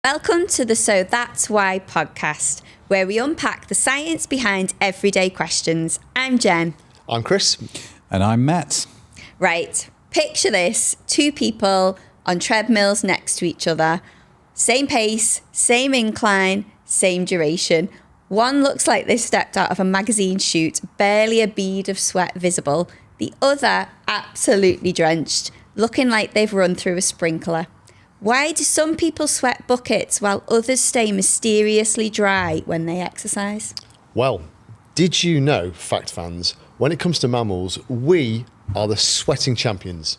Welcome to the So That's Why podcast, where we unpack the science behind everyday questions. I'm Jen. I'm Chris. And I'm Matt. Right, picture this, two people on treadmills next to each other, same pace, same incline, same duration. One looks like they stepped out of a magazine shoot, barely a bead of sweat visible. The other absolutely drenched, looking like they've run through a sprinkler. Why do some people sweat buckets while others stay mysteriously dry when they exercise? Well, did you know, fact fans, when it comes to mammals, we are the sweating champions.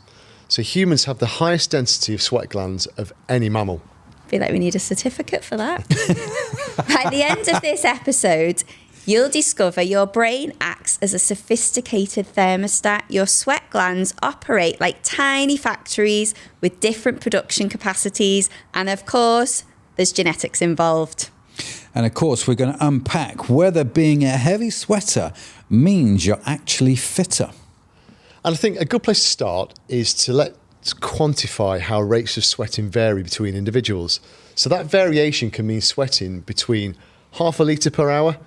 So humans have the highest density of sweat glands of any mammal. I feel like we need a certificate for that. By the end of this episode, you'll discover your brain acts as a sophisticated thermostat. Your sweat glands operate like tiny factories with different production capacities. And of course, there's genetics involved. And of course, we're going to unpack whether being a heavy sweater means you're actually fitter. And I think a good place to start is to let's quantify how rates of sweating vary between individuals. So that variation can mean sweating between half a litre per hour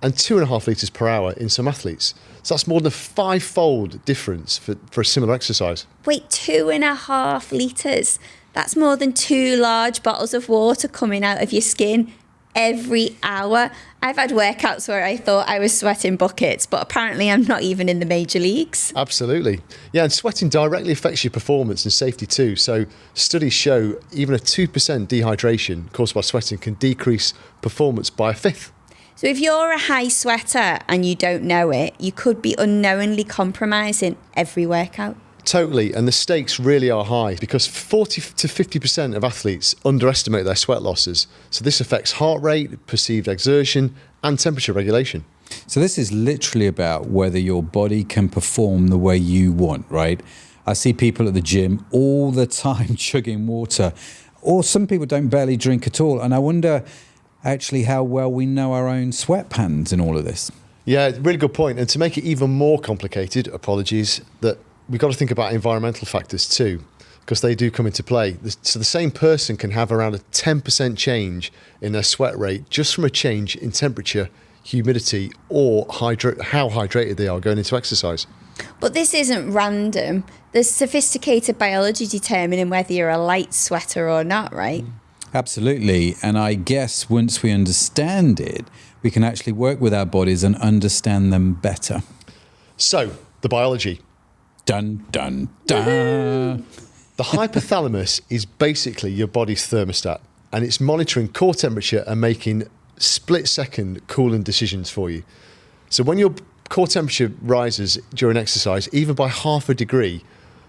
and 2.5 litres per hour in some athletes. So that's more than a 5-fold difference for a similar exercise. Wait, 2.5 litres? That's more than 2 large bottles of water coming out of your skin every hour. I've had workouts where I thought I was sweating buckets, but apparently I'm not even in the major leagues. Absolutely. Yeah, and sweating directly affects your performance and safety too. So studies show even a 2% dehydration caused by sweating can decrease performance by a fifth. So if you're a high sweater and you don't know it, you could be unknowingly compromising every workout. Totally, and the stakes really are high because 40 to 50% of athletes underestimate their sweat losses. So this affects heart rate, perceived exertion, and temperature regulation. So this is literally about whether your body can perform the way you want, right? I see people at the gym all the time chugging water, or some people don't barely drink at all. And I wonder actually how well we know our own sweat patterns in all of this. Yeah, really good point. And to make it even more complicated, apologies, that we've got to think about environmental factors too, because they do come into play. So the same person can have around a 10% change in their sweat rate just from a change in temperature, humidity, or how hydrated they are going into exercise. But this isn't random. There's sophisticated biology determining whether you're a light sweater or not, right? Absolutely. And I guess once we understand it, we can actually work with our bodies and understand them better. So, the biology. Dun, dun, dun. The hypothalamus is basically your body's thermostat, and it's monitoring core temperature and making split-second cooling decisions for you. So when your core temperature rises during exercise, even by half a degree,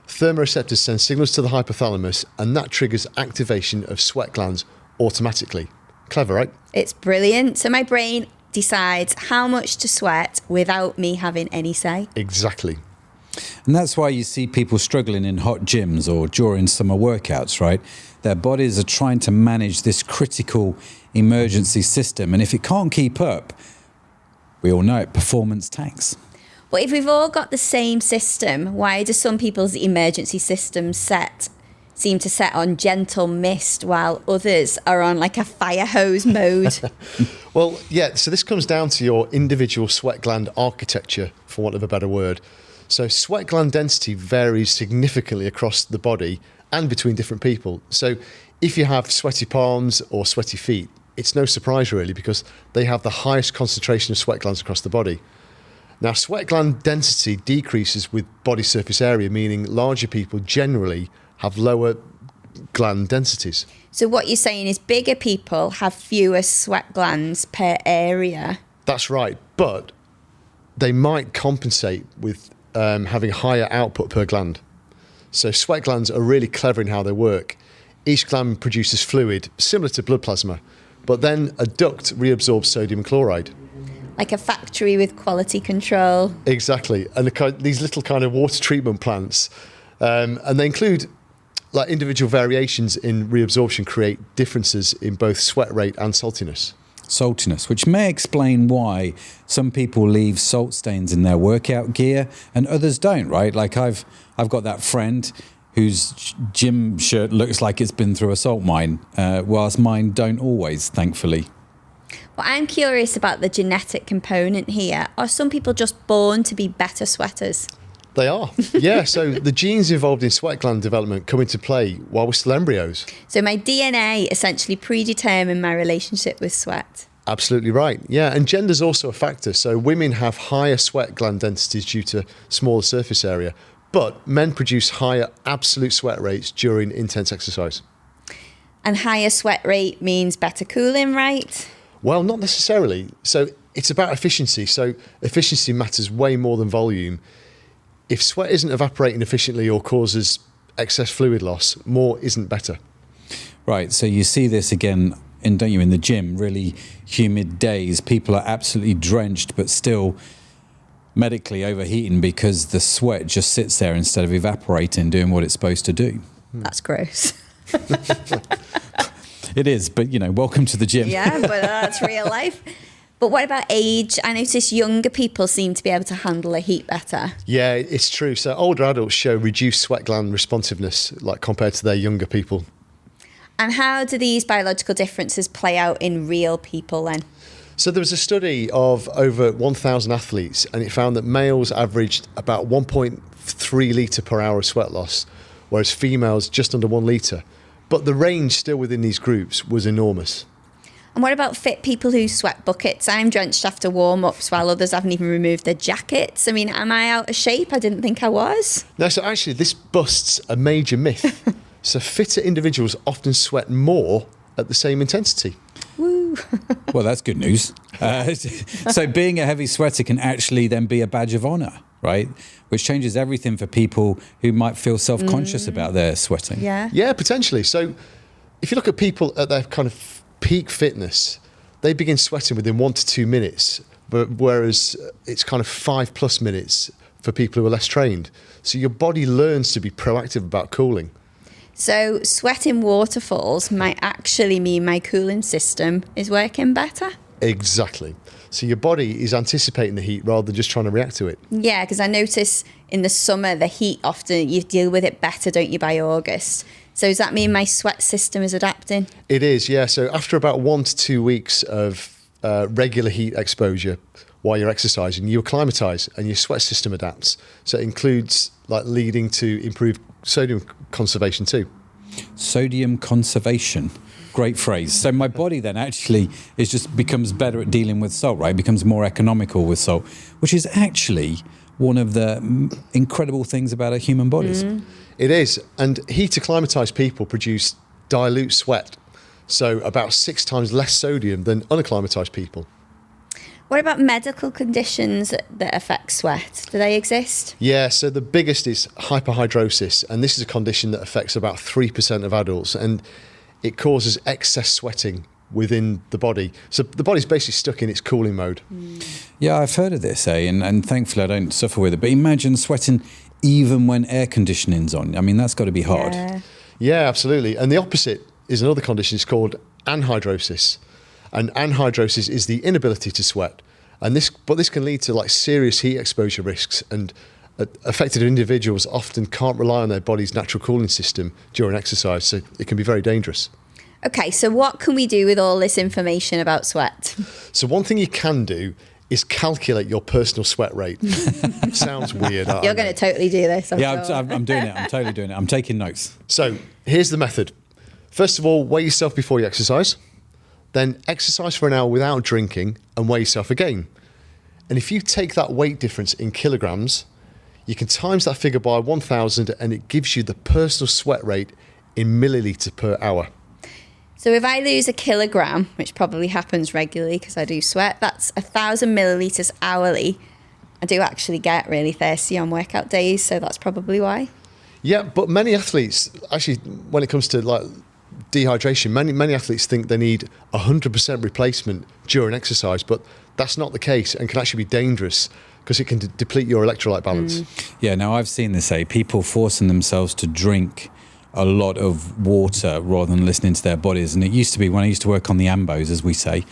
thermoreceptors send signals to the hypothalamus, and that triggers activation of sweat glands automatically. Clever, right? It's brilliant. So my brain decides how much to sweat without me having any say. Exactly. And that's why you see people struggling in hot gyms or during summer workouts, right? Their bodies are trying to manage this critical emergency system. And if it can't keep up, we all know it, performance tanks. But if we've all got the same system, why do some people's emergency systems seem to set on gentle mist while others are on like a fire hose mode? Well, yeah, so this comes down to your individual sweat gland architecture, for want of a better word. So sweat gland density varies significantly across the body and between different people. So if you have sweaty palms or sweaty feet, it's no surprise really because they have the highest concentration of sweat glands across the body. Now, sweat gland density decreases with body surface area, meaning larger people generally have lower gland densities. So what you're saying is bigger people have fewer sweat glands per area. That's right, but they might compensate with having higher output per gland. So sweat glands are really clever in how they work. Each gland produces fluid, similar to blood plasma, but then a duct reabsorbs sodium chloride. Like a factory with quality control. Exactly, and these little kind of water treatment plants, and they include like individual variations in reabsorption create differences in both sweat rate and saltiness. Saltiness, which may explain why some people leave salt stains in their workout gear and others don't, right? Like I've got that friend, whose gym shirt looks like it's been through a salt mine, whilst mine don't always, thankfully. Well, I'm curious about the genetic component here. Are some people just born to be better sweaters? They are. Yeah, so the genes involved in sweat gland development come into play while we're still embryos. So my DNA essentially predetermined my relationship with sweat. Absolutely right. Yeah, and gender's also a factor. So women have higher sweat gland densities due to smaller surface area, but men produce higher absolute sweat rates during intense exercise. And higher sweat rate means better cooling, right? Well, not necessarily. So it's about efficiency. So efficiency matters way more than volume. If sweat isn't evaporating efficiently or causes excess fluid loss, more isn't better. Right, so you see this again, don't you, in the gym, really humid days. People are absolutely drenched, but still medically overheating because the sweat just sits there instead of evaporating, doing what it's supposed to do. That's gross. It is, but, welcome to the gym. Yeah, but that's real life. But what about age? I notice younger people seem to be able to handle the heat better. Yeah, it's true. So older adults show reduced sweat gland responsiveness, like compared to their younger people. And how do these biological differences play out in real people then? So there was a study of over 1,000 athletes, and it found that males averaged about 1.3 litre per hour of sweat loss, whereas females just under 1 litre. But the range still within these groups was enormous. And what about fit people who sweat buckets? I'm drenched after warm-ups while others haven't even removed their jackets. I mean, am I out of shape? I didn't think I was. No, so actually this busts a major myth. So fitter individuals often sweat more at the same intensity. Woo. Well, that's good news. So being a heavy sweater can actually then be a badge of honour, right? Which changes everything for people who might feel self-conscious about their sweating. Yeah. Yeah, potentially. So if you look at people at their kind of peak fitness, they begin sweating within 1 to 2 minutes, whereas it's kind of 5+ minutes for people who are less trained. So your body learns to be proactive about cooling. So sweating waterfalls might actually mean my cooling system is working better? Exactly. So your body is anticipating the heat rather than just trying to react to it. Yeah, because I notice in the summer, the heat often, you deal with it better, don't you, by August? So does that mean my sweat system is adapting? It is, yeah. So after about 1 to 2 weeks of regular heat exposure while you're exercising, you acclimatise and your sweat system adapts. So it includes like leading to improved sodium conservation too. Sodium conservation. Great phrase. So my body then actually becomes better at dealing with salt, right? Becomes more economical with salt, which is actually one of the incredible things about our human bodies. It is. And heat acclimatised people produce dilute sweat. So about 6 times less sodium than unacclimatised people. What about medical conditions that affect sweat? Do they exist? Yeah, so the biggest is hyperhidrosis. And this is a condition that affects about 3% of adults. And it causes excess sweating within the body. So the body's basically stuck in its cooling mode. Yeah, I've heard of this, and thankfully I don't suffer with it. But imagine sweating even when air conditioning's on. I mean, that's got to be hard. Yeah, absolutely. And the opposite is another condition. It's called anhidrosis. And anhidrosis is the inability to sweat. And this can lead to like serious heat exposure risks, and affected individuals often can't rely on their body's natural cooling system during exercise, so it can be very dangerous. Okay, so what can we do with all this information about sweat? So one thing you can do is calculate your personal sweat rate. Sounds weird. You're going to totally do this. I'm doing it. I'm totally doing it. I'm taking notes. So here's the method. First of all, weigh yourself before you exercise. Then exercise for an hour without drinking and weigh yourself again. And if you take that weight difference in kilograms, you can times that figure by 1,000 and it gives you the personal sweat rate in milliliter per hour. So if I lose a kilogram, which probably happens regularly because I do sweat, that's 1,000 millilitres hourly. I do actually get really thirsty on workout days, so that's probably why. Yeah, but many athletes, actually, when it comes to like dehydration, many athletes think they need 100% replacement during exercise, but that's not the case and can actually be dangerous because it can deplete your electrolyte balance. Yeah, now I've seen this, people forcing themselves to drink a lot of water rather than listening to their bodies. And it used to be when I used to work on the ambos, as we say.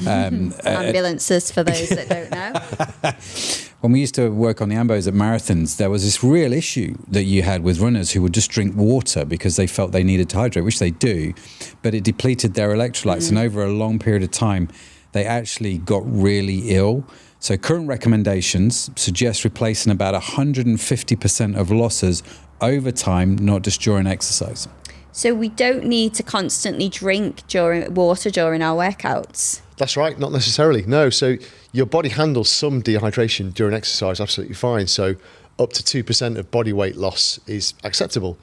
Ambulances, for those that don't know. When we used to work on the ambos at marathons, there was this real issue that you had with runners who would just drink water because they felt they needed to hydrate, which they do, but it depleted their electrolytes. And over a long period of time, they actually got really ill. So current recommendations suggest replacing about 150% of losses over time, not just during exercise. So we don't need to constantly drink water during our workouts? That's right, not necessarily. No, so your body handles some dehydration during exercise absolutely fine. So up to 2% of body weight loss is acceptable.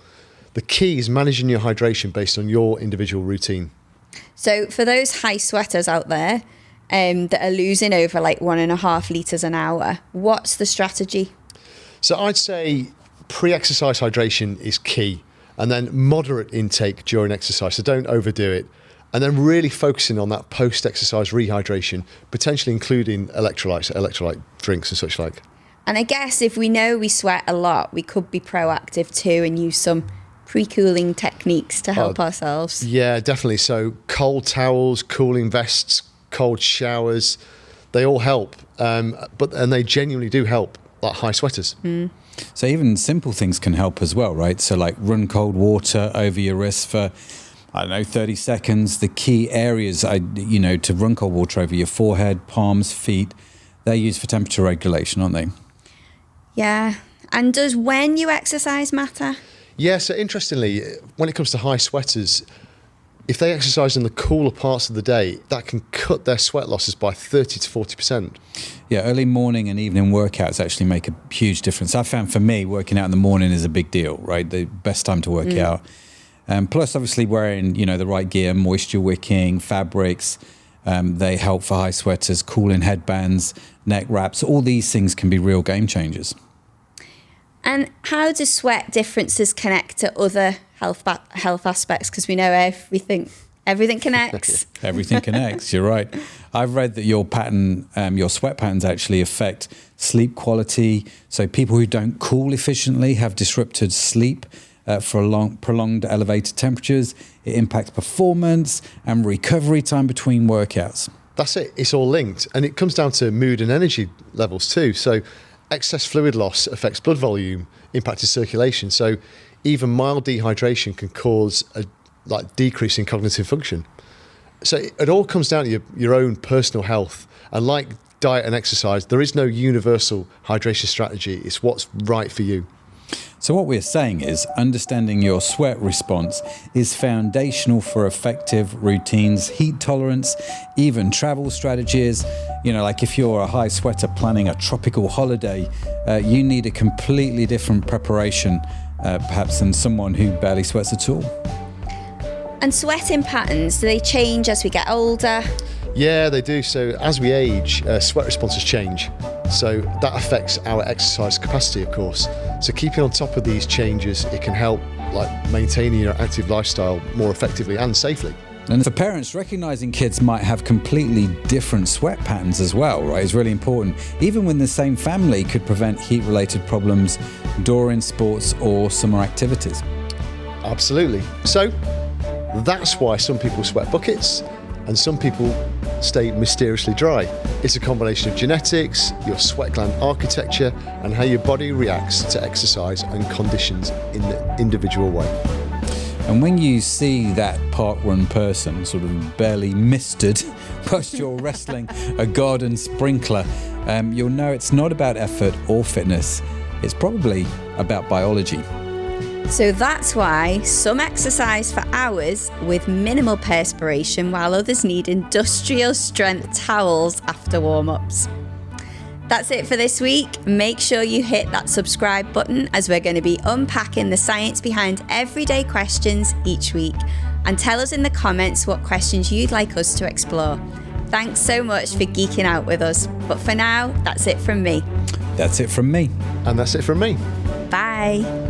The key is managing your hydration based on your individual routine. So for those high sweaters out there that are losing over like 1.5 litres an hour, what's the strategy? So I'd say pre-exercise hydration is key, and then moderate intake during exercise. So don't overdo it. And then really focusing on that post-exercise rehydration, potentially including electrolyte drinks and such like. And I guess if we know we sweat a lot, we could be proactive too and use some pre-cooling techniques to help ourselves. Yeah, definitely. So cold towels, cooling vests, cold showers, they all help. And they genuinely do help, like high sweaters. So even simple things can help as well, right? So like run cold water over your wrists for, 30 seconds. The key areas, to run cold water over your forehead, palms, feet, they're used for temperature regulation, aren't they? Yeah. And does when you exercise matter? Yeah, so interestingly, when it comes to high sweaters, if they exercise in the cooler parts of the day, that can cut their sweat losses by 30 to 40%. Yeah, early morning and evening workouts actually make a huge difference. I found for me, working out in the morning is a big deal, right? The best time to work out. Plus, obviously, wearing the right gear, moisture wicking, fabrics, they help for high sweaters, cooling headbands, neck wraps. All these things can be real game changers. And how do sweat differences connect to other health aspects? Because we know everything connects. Everything connects. You're right. I've read that your sweat patterns actually affect sleep quality. So people who don't cool efficiently have disrupted sleep for prolonged elevated temperatures. It impacts performance and recovery time between workouts. That's it. It's all linked. And it comes down to mood and energy levels too. So excess fluid loss affects blood volume, impacting circulation. So even mild dehydration can cause a decrease in cognitive function. So it all comes down to your own personal health. And like diet and exercise, there is no universal hydration strategy. It's what's right for you. So what we're saying is understanding your sweat response is foundational for effective routines, heat tolerance, even travel strategies. Like if you're a high sweater planning a tropical holiday, you need a completely different preparation, perhaps than someone who barely sweats at all. And sweating patterns, do they change as we get older? Yeah, they do. So as we age, sweat responses change. So that affects our exercise capacity, of course. So keeping on top of these changes, it can help maintaining your active lifestyle more effectively and safely. And for parents, recognizing kids might have completely different sweat patterns as well, right, is really important. Even within the same family could prevent heat-related problems during sports or summer activities. Absolutely. So that's why some people sweat buckets and some people stay mysteriously dry. It's a combination of genetics, your sweat gland architecture, and how your body reacts to exercise and conditions in an individual way. And when you see that parkrun person sort of barely misted whilst you're wrestling a garden sprinkler, you'll know it's not about effort or fitness. It's probably about biology. So that's why some exercise for hours with minimal perspiration, while others need industrial strength towels after warm-ups. That's it for this week. Make sure you hit that subscribe button, as we're going to be unpacking the science behind everyday questions each week. And tell us in the comments what questions you'd like us to explore. Thanks so much for geeking out with us. But for now, that's it from me. That's it from me. And that's it from me. Bye.